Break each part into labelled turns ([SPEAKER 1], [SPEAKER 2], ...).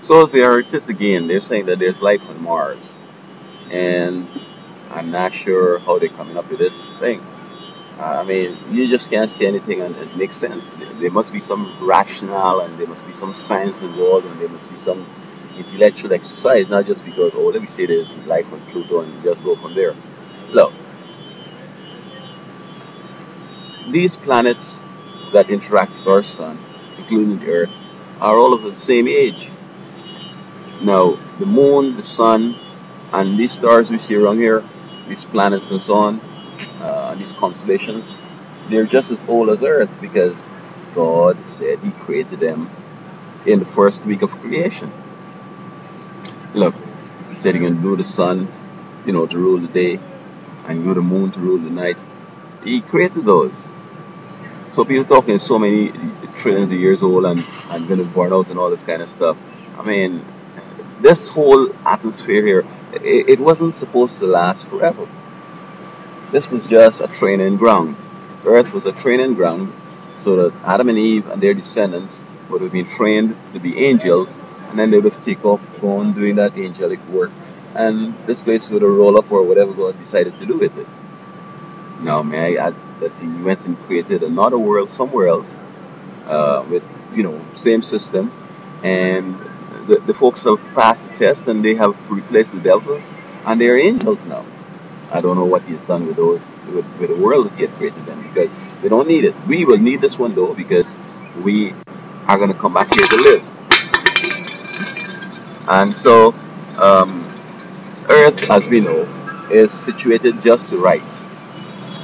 [SPEAKER 1] So they are at it again. They're saying that there's life on Mars, and I'm not sure how they're coming up with this thing. I mean, you just can't say anything and it makes sense. There must be some rationale and there must be some science involved and there must be some intellectual exercise, not just because, oh, let me say there's life on Pluto and just go from there. Look, these planets that interact with our sun, including the Earth, are all of the same age. Now, the moon, the sun, and these stars we see around here, these planets and so on, and these constellations, they're just as old as Earth because God said He created them in the first week of creation. Look, He said He can do the sun, to rule the day, and do the moon to rule the night. He created those. So people talking so many trillions of years old and going to burn out and all this kind of stuff. I mean, this whole atmosphere here, it wasn't supposed to last forever. This was just a training ground. Earth was a training ground so that Adam and Eve and their descendants would have been trained to be angels, and then they would have take off, go on doing that angelic work, and this place would have roll up or whatever God decided to do with it. Now, may I add that He went and created another world somewhere else with, same system, and the folks have passed the test and they have replaced the devils, and they are angels now. I don't know what He's done with those, with the world that He had created them, because they don't need it. We will need this one though, because we are going to come back here to live. And so, um, Earth, as we know, is situated just right.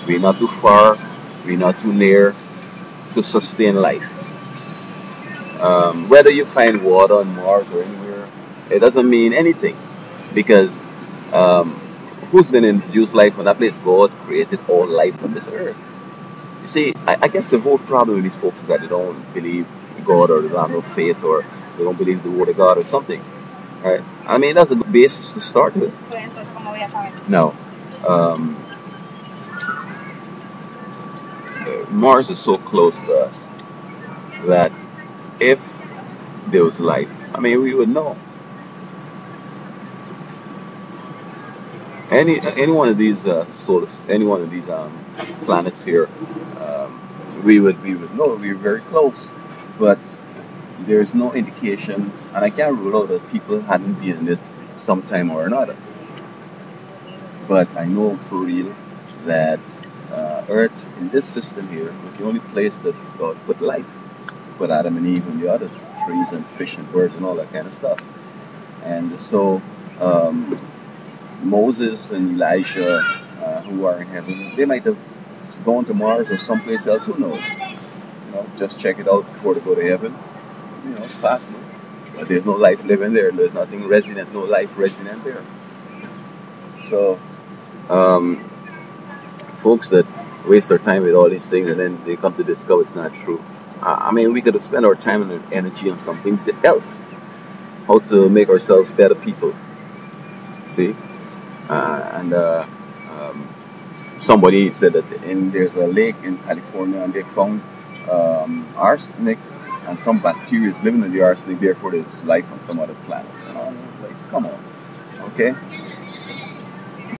[SPEAKER 1] We're not too far, we're not too near to sustain life. Whether you find water on Mars or anywhere, it doesn't mean anything, because um, who's going to introduce life on that place? God created all life on this earth. You see, I guess the whole problem with these folks is that they don't believe God, or they don't have no faith, or they don't believe the word of God or something. Right? I mean, that's a good basis to start with. No. Um, Mars is so close to us that if there was life, I mean, we would know. Any one of these any one of these planets here, we would know we're very close, but there's no indication, and I can't rule out that people hadn't been in it sometime or another. But I know for real that Earth in this system here was the only place that God put life, put Adam and Eve and the others, trees and fish and birds and all that kind of stuff. And so um, Moses and Elijah, who are in heaven, they might have gone to Mars or someplace else. Who knows? Just check it out before they go to heaven. It's possible. But there's no life living there. There's nothing resident, no life resident there. So, um, folks that waste their time with all these things and then they come to discover it's not true. I mean, we could have spent our time and energy on something else. How to make ourselves better people. See? And somebody said that there's a lake in California and they found arsenic and some bacteria is living in the arsenic, therefore there's life on some other planet. Like, come on, okay?